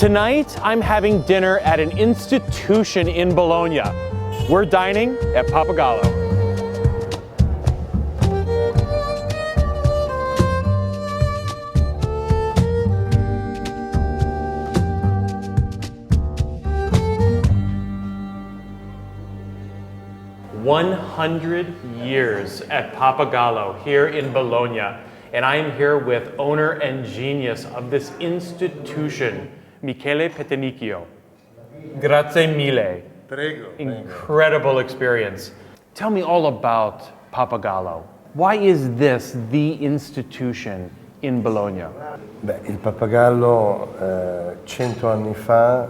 Tonight, I'm having dinner at an institution in Bologna. We're dining at Pappagallo. "100 years at Pappagallo here in Bologna, and I am here with owner and genius of this institution, Michele Petenicchio. Grazie mille. Prego. Incredible experience. Tell me all about Pappagallo. Why is this the institution in Bologna? Beh, il Pappagallo 100 anni fa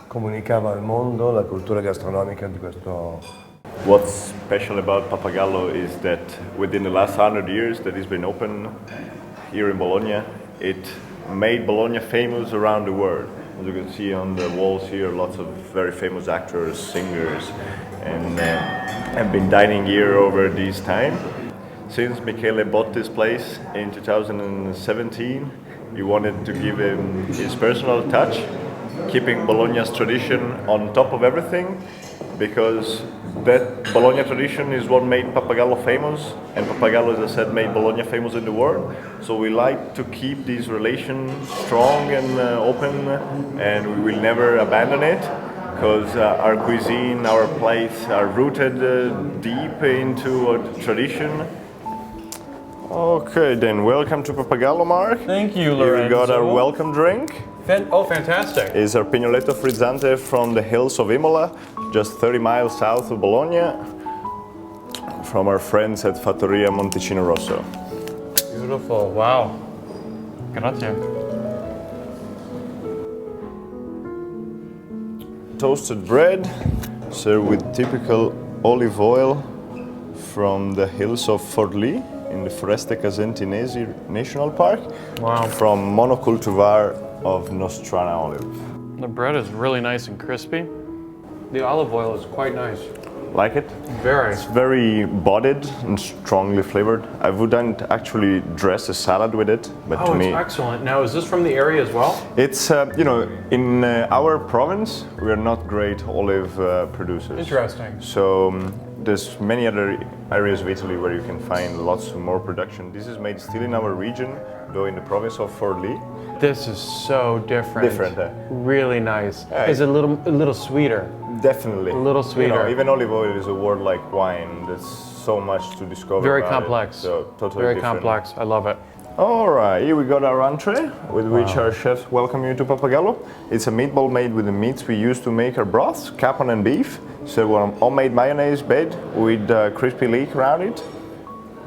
comunicava al mondo la cultura gastronomica di questo. What's special about Pappagallo is that within the last 100 years that it's been open here in Bologna, it made Bologna famous around the world. As you can see on the walls here, lots of very famous actors, singers, and have been dining here over this time. Since Michele bought this place in 2017, he wanted to give him his personal touch, keeping Bologna's tradition on top of everything, because that Bologna tradition is what made Pappagallo famous, and Pappagallo, as I said, made Bologna famous in the world. So we like to keep these relations strong and open, and we will never abandon it, because our cuisine, our plates are rooted deep into a tradition. Okay, then welcome to Pappagallo, Mark. Thank you, Here Lorenzo. we got our welcome drink. Oh, fantastic. It's our pignoletto frizzante from the hills of Imola, just 30 miles south of Bologna, from our friends at Fattoria Monticino Rosso. Beautiful, wow. Grazie. Toasted bread, served with typical olive oil from the hills of Forlì in the Foreste Casentinesi National Park, Wow. from monocultivar of Nostrana olive. The bread is really nice and crispy. The olive oil is quite nice. Like it? Very. It's very bodied and strongly flavored. I wouldn't actually dress a salad with it, but to Oh, me, it's excellent. Now, is this from the area as well? it's in our province we are not great olive producers. Interesting. So there's many other areas of Italy where you can find lots more production. This is made still in our region, though in the province of Forlì. This is so different. Different, eh? Really nice. Yeah, It's a little sweeter. Definitely. A little sweeter. Even olive oil is a word like wine. There's so much to discover. Very about complex. It. So totally Very different. complex. I love it. All right, here we got our entree, with which our chefs welcome you to Pappagallo. It's a meatball made with the meats we use to make our broths, capon and beef. So we're on homemade mayonnaise bed with crispy leek around it.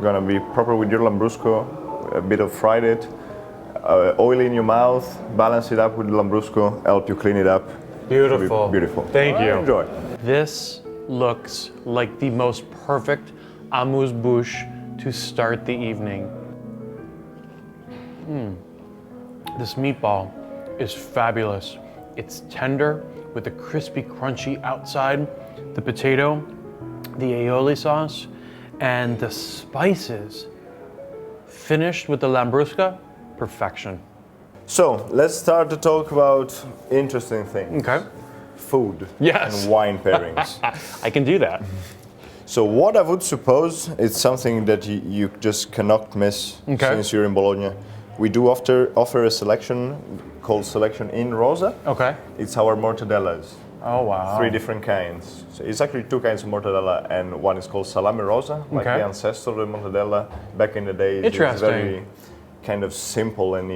Gonna be proper with your lambrusco, a bit of fried it, oil in your mouth, balance it up with lambrusco, help you clean it up. Beautiful. Beautiful. Thank you. Enjoy. This looks like the most perfect amuse-bouche to start the evening. This meatball is fabulous. It's tender with the crispy, crunchy outside, the potato, the aioli sauce, and the spices. Finished with the lambrusca, perfection. So let's start to talk about interesting things. Okay. Food Yes. and wine pairings. I can do that. So what I would suppose is something that you just cannot miss since you're in Bologna. We do offer a selection called Selection in Rosa. Okay. It's our mortadellas. Oh, wow. 3 different kinds. So it's actually 2 kinds of mortadella, and one is called Salami Rosa, like the ancestor of the mortadella. Back in the days, it's very kind of simple and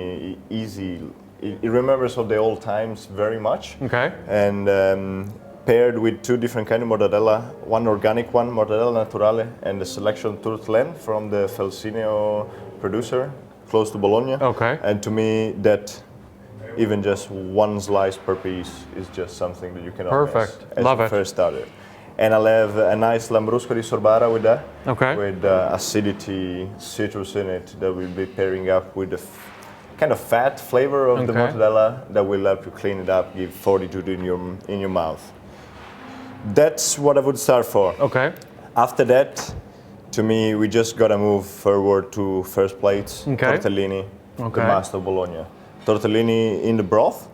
easy. It remembers of the old times very much. Okay. And paired with 2 different kinds of mortadella, one organic one, mortadella naturale, and the selection Tortellini from the Felsineo producer, close to Bologna. Okay. And to me, that even just 1 slice per piece is just something that you cannot miss as Love a it. first starter. And I'll have a nice lambrusco di sorbara with that, with acidity, citrus in it, that will be pairing up with the kind of fat flavor of the mortadella that will help you clean it up, give fortitude in your mouth. That's what I would start for. Okay. After that, to me, we just gotta move forward to first plates, tortellini, the master of Bologna. Tortellini in the broth,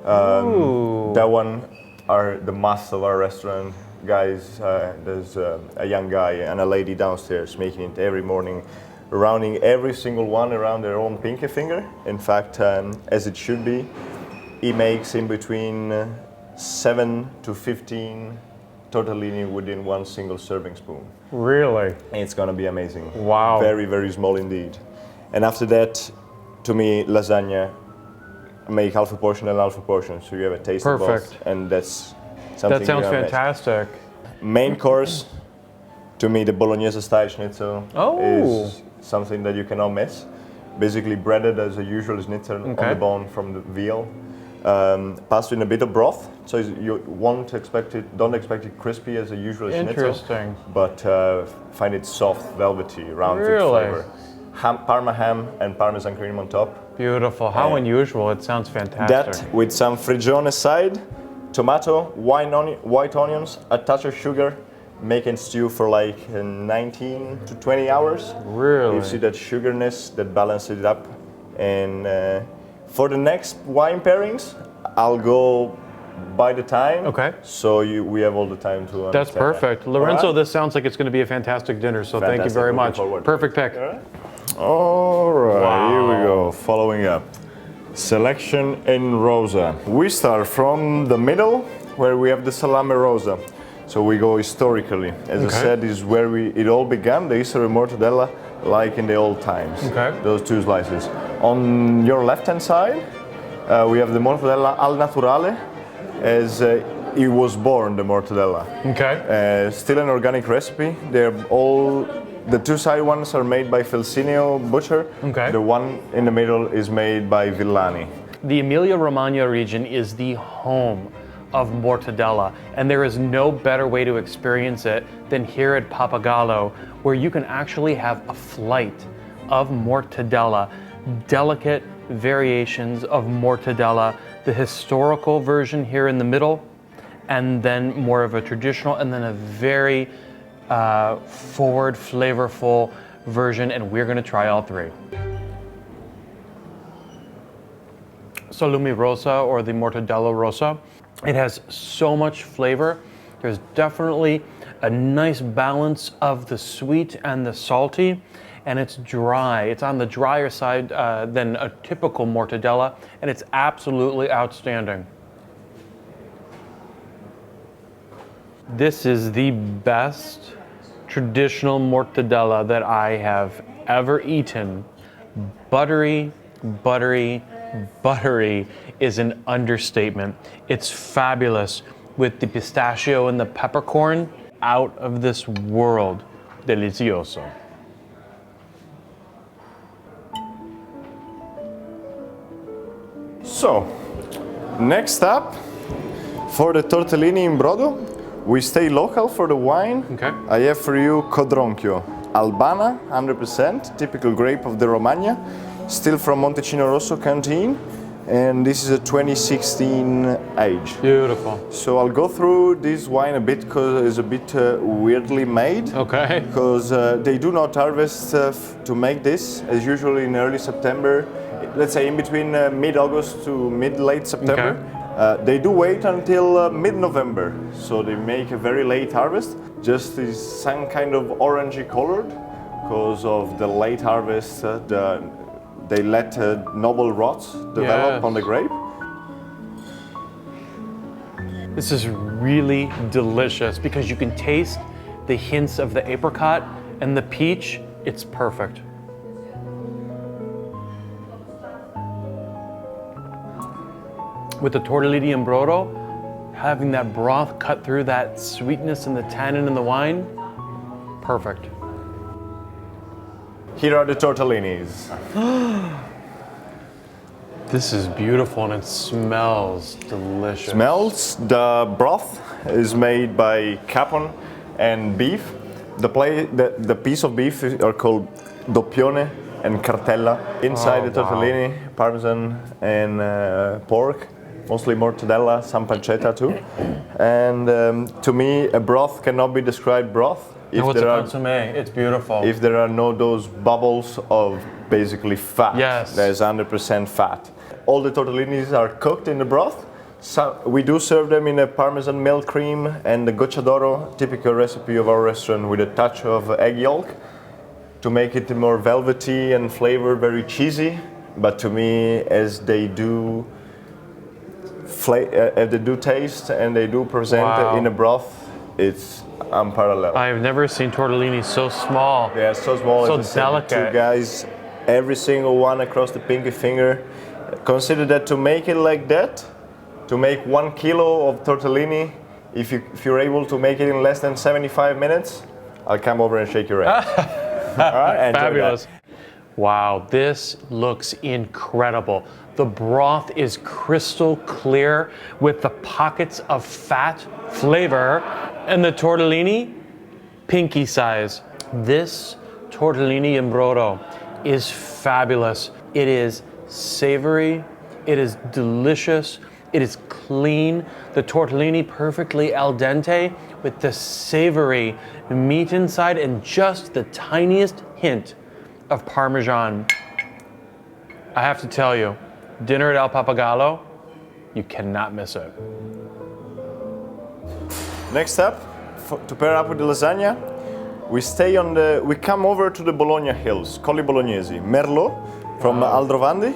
That one are the must of our restaurant. Guys, there's a young guy and a lady downstairs making it every morning, rounding every single one around their own pinky finger. In fact, as it should be, he makes in between 7 to 15 tortellini within one single serving spoon. Really? It's gonna be amazing. Wow. Very, very small indeed. And after that, to me, lasagna, make half a portion and half a portion, so you have a taste of Perfect. both. And that's something That sounds you're gonna miss. fantastic. Main course, to me, the Bolognese style schnitzel Oh. is something that you cannot miss. Basically breaded as a usual schnitzel on Okay. the bone from the veal. Passed in a bit of broth, so you don't expect it crispy as a usual schnitzel. Interesting. But find it soft, velvety, rounded Really? flavor. Parma ham and Parmesan cream on top. Beautiful. How Yeah. unusual. It sounds fantastic. That with some frigione side, tomato, white onions, a touch of sugar, make and stew for like 19 to 20 hours. Really? You see that sugarness that balances it up. And for the next wine pairings, I'll go by the time. Okay. So we have all the time to understand. That's perfect. that. Lorenzo, All right? this sounds like it's going to be a fantastic dinner, so thank you Fantastic. very Looking much. forward. Perfect pick. All right, Wow. here we go. Following up. Selection in Rosa. We start from the middle where we have the Salami Rosa. So we go historically. As I Okay. said, this is where it all began, the history of mortadella, like in the old times. Okay. Those two slices. On your left-hand side, we have the mortadella al naturale, as it was born, the mortadella. Okay. Still an organic recipe. The two side ones are made by Felsineo Butcher. Okay. The one in the middle is made by Villani. The Emilia Romagna region is the home of mortadella, and there is no better way to experience it than here at Pappagallo, where you can actually have a flight of mortadella, delicate variations of mortadella, the historical version here in the middle, and then more of a traditional, and then a very forward, flavorful version, and we're gonna try all three. Salami Rosa, or the Mortadella Rosa, it has so much flavor. There's definitely a nice balance of the sweet and the salty, and it's dry. It's on the drier side than a typical mortadella, and it's absolutely outstanding. This is the best traditional mortadella that I have ever eaten. Buttery, buttery, buttery is an understatement. It's fabulous with the pistachio and the peppercorn. Out of this world. Delicioso. So, next up, for the tortellini in Brodo, we stay local for the wine. Okay. I have for you Codronchio, Albana, 100%, typical grape of the Romagna, still from Montecino Rosso canteen, and this is a 2016 age. Beautiful. So I'll go through this wine a bit because it's a bit weirdly made. Okay. Because they do not harvest to make this, as usually in early September, let's say in between mid-August to mid-late September. Okay. They do wait until mid-November, so they make a very late harvest. Just is some kind of orangey colored because of the late harvest. They let noble rots develop Yes. on the grape. This is really delicious because you can taste the hints of the apricot and the peach. It's perfect. With the tortellini and brodo, having that broth cut through that sweetness and the tannin in the wine, perfect. Here are the tortellinis. This is beautiful and it smells delicious. Smells. The broth is made by capon and beef. The piece of beef are called doppione and cartella. Inside the tortellini, parmesan and pork, mostly mortadella, some pancetta too. And to me, a broth cannot be described broth And what's a consomme? It's beautiful. if there are no those bubbles of basically fat. Yes. There's 100% fat. All the tortellinis are cooked in the broth, So we do serve them in a Parmesan milk cream and the gocciadoro, typical recipe of our restaurant, with a touch of egg yolk to make it more velvety and flavored, very cheesy. But to me, as they do taste and they do present in a broth, it's unparalleled. I've never seen tortellini so small. Yeah, so small. So as I said, delicate. two guys, every single one across the pinky finger. Consider that to make it like that, to make 1 kilo of tortellini, if you're able to make it in less than 75 minutes, I'll come over and shake your hand. All right, enjoy Fabulous. that. Wow, this looks incredible. The broth is crystal clear with the pockets of fat flavor, and the tortellini, pinky size. This tortellini in Brodo is fabulous. It is savory, it is delicious, it is clean. The tortellini perfectly al dente with the savory meat inside and just the tiniest hint of Parmesan. I have to tell you, dinner at El Pappagallo, you cannot miss it. Next up, to pair up with the lasagna, we come over to the Bologna Hills, Colli Bolognesi, Merlot from Aldrovandi,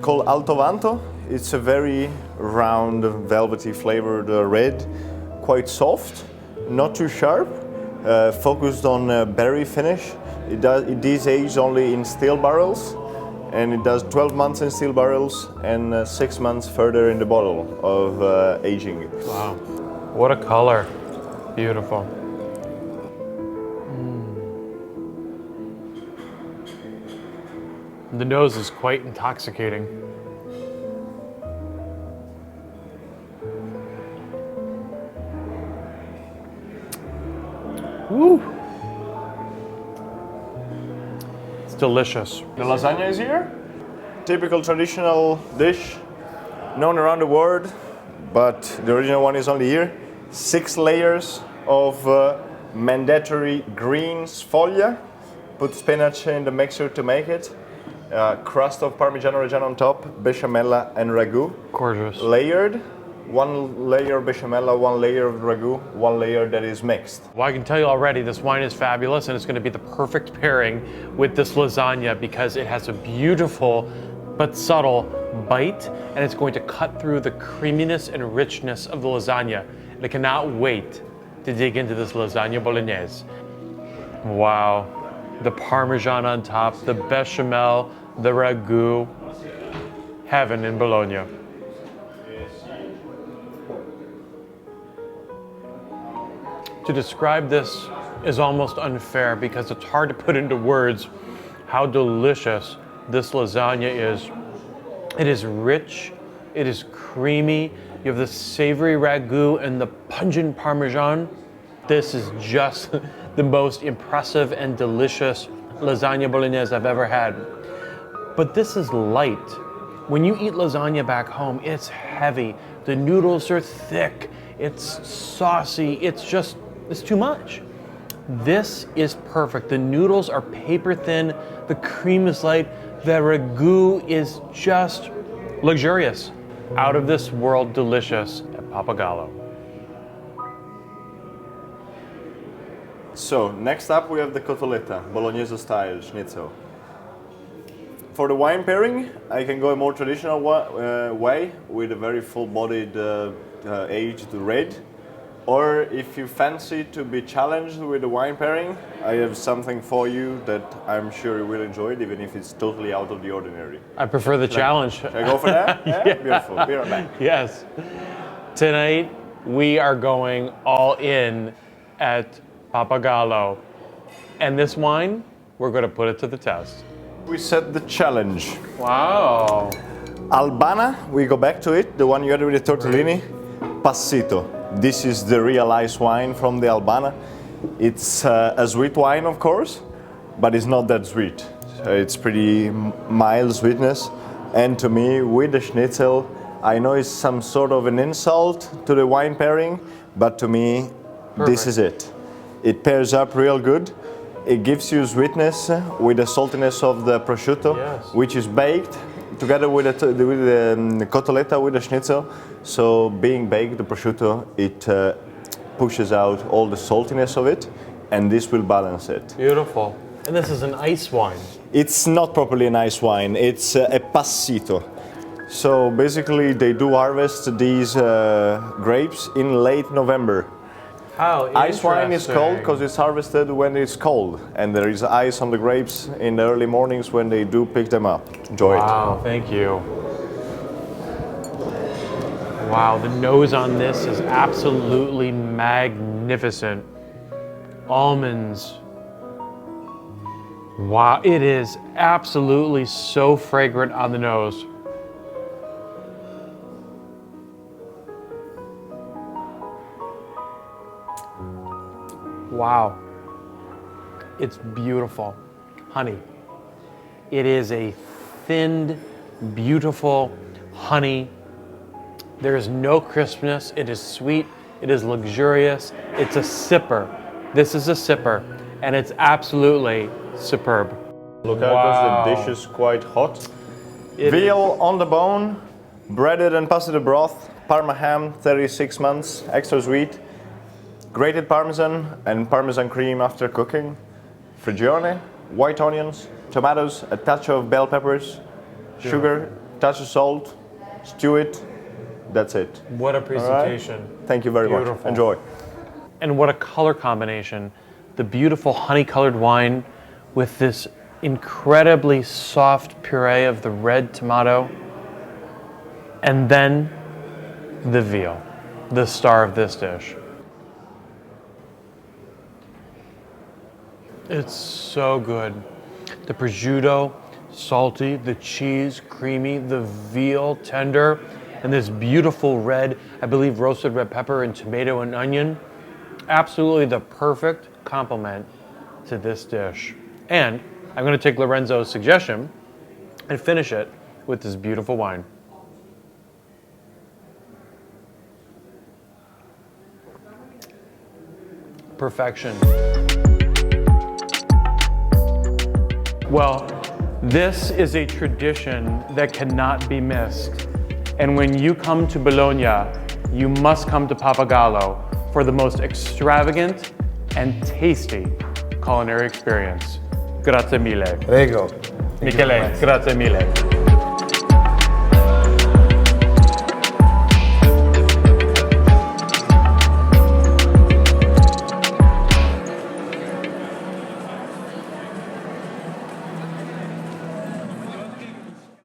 called Alto Vanto. It's a very round, velvety flavored red, quite soft, not too sharp, focused on berry finish. It is aged only in steel barrels, and it does 12 months in steel barrels and 6 months further in the bottle of aging. Wow, what a color. Beautiful. The nose is quite intoxicating. Woo! It's delicious. The lasagna is here. Typical traditional dish, known around the world, but the original one is only here. 6 layers of mandatory green sfoglia. Put spinach in the mixer to make it. Crust of Parmigiano Reggiano on top, bechamel and ragu. Gorgeous. Layered. 1 layer of bechamel, 1 layer of ragu, 1 layer that is mixed. Well, I can tell you already, this wine is fabulous, and it's going to be the perfect pairing with this lasagna because it has a beautiful but subtle bite, and it's going to cut through the creaminess and richness of the lasagna. And I cannot wait to dig into this lasagna bolognese. Wow, the Parmesan on top, the bechamel, the ragu, heaven in Bologna. To describe this is almost unfair because it's hard to put into words how delicious this lasagna is. It is rich, it is creamy, you have the savory ragu and the pungent Parmesan. This is just the most impressive and delicious lasagna bolognese I've ever had. But this is light. When you eat lasagna back home, it's heavy. The noodles are thick, it's saucy, it's too much. This is perfect. The noodles are paper thin, the cream is light, the ragu is just luxurious. Out of this world delicious at Pappagallo. So, next up we have the cotoletta, Bolognese style schnitzel. For the wine pairing, I can go a more traditional way with a very full-bodied aged red. Or if you fancy to be challenged with the wine pairing, I have something for you that I'm sure you will enjoy it, even if it's totally out of the ordinary. I prefer the challenge. Should I go for that? Yeah? Beautiful. Be right back. Yes. Tonight, we are going all in at Pappagallo. And this wine, we're going to put it to the test. We set the challenge. Wow. Albana, we go back to it, the one you had with the tortellini. Passito. This is the real ice wine from the Albana. It's a sweet wine, of course, but it's not that sweet. It's pretty mild sweetness. And to me, with the schnitzel, I know it's some sort of an insult to the wine pairing, but to me, this is it. It pairs up real good. It gives you sweetness with the saltiness of the prosciutto, which is baked. together with the cotoletta with the schnitzel. So being baked, the prosciutto, it pushes out all the saltiness of it, and this will balance it. Beautiful. And this is an ice wine. It's not properly an ice wine, it's a passito. So basically they do harvest these grapes in late November. How Ice wine is cold interesting. because it's harvested when it's cold, and there is ice on the grapes in the early mornings when they do pick them up. Enjoy it. Wow, thank you. Wow, the nose on this is absolutely magnificent. Almonds. Wow, it is absolutely so fragrant on the nose. Wow, it's beautiful. Honey. It is a thinned, beautiful honey. There is no crispness. It is sweet. It is luxurious. It's a sipper. This is a sipper, and it's absolutely superb. Look out, because the dish is quite hot. Veal on the bone, breaded and passed the broth, Parma ham, 36 months, extra sweet. Grated parmesan and parmesan cream after cooking. Frigione, white onions, tomatoes, a touch of bell peppers, sugar, touch of salt, stew it. That's it. What a presentation. Right? Thank you very much. Beautiful. Enjoy. And what a color combination. The beautiful honey-colored wine with this incredibly soft puree of the red tomato. And then the veal, the star of this dish. It's so good. The prosciutto, salty, the cheese, creamy, the veal, tender, and this beautiful red, I believe roasted red pepper and tomato and onion. Absolutely the perfect complement to this dish. And I'm gonna take Lorenzo's suggestion and finish it with this beautiful wine. Perfection. Well, this is a tradition that cannot be missed. And when you come to Bologna, you must come to Pappagallo for the most extravagant and tasty culinary experience. Grazie mille. Prego. Michele, grazie mille.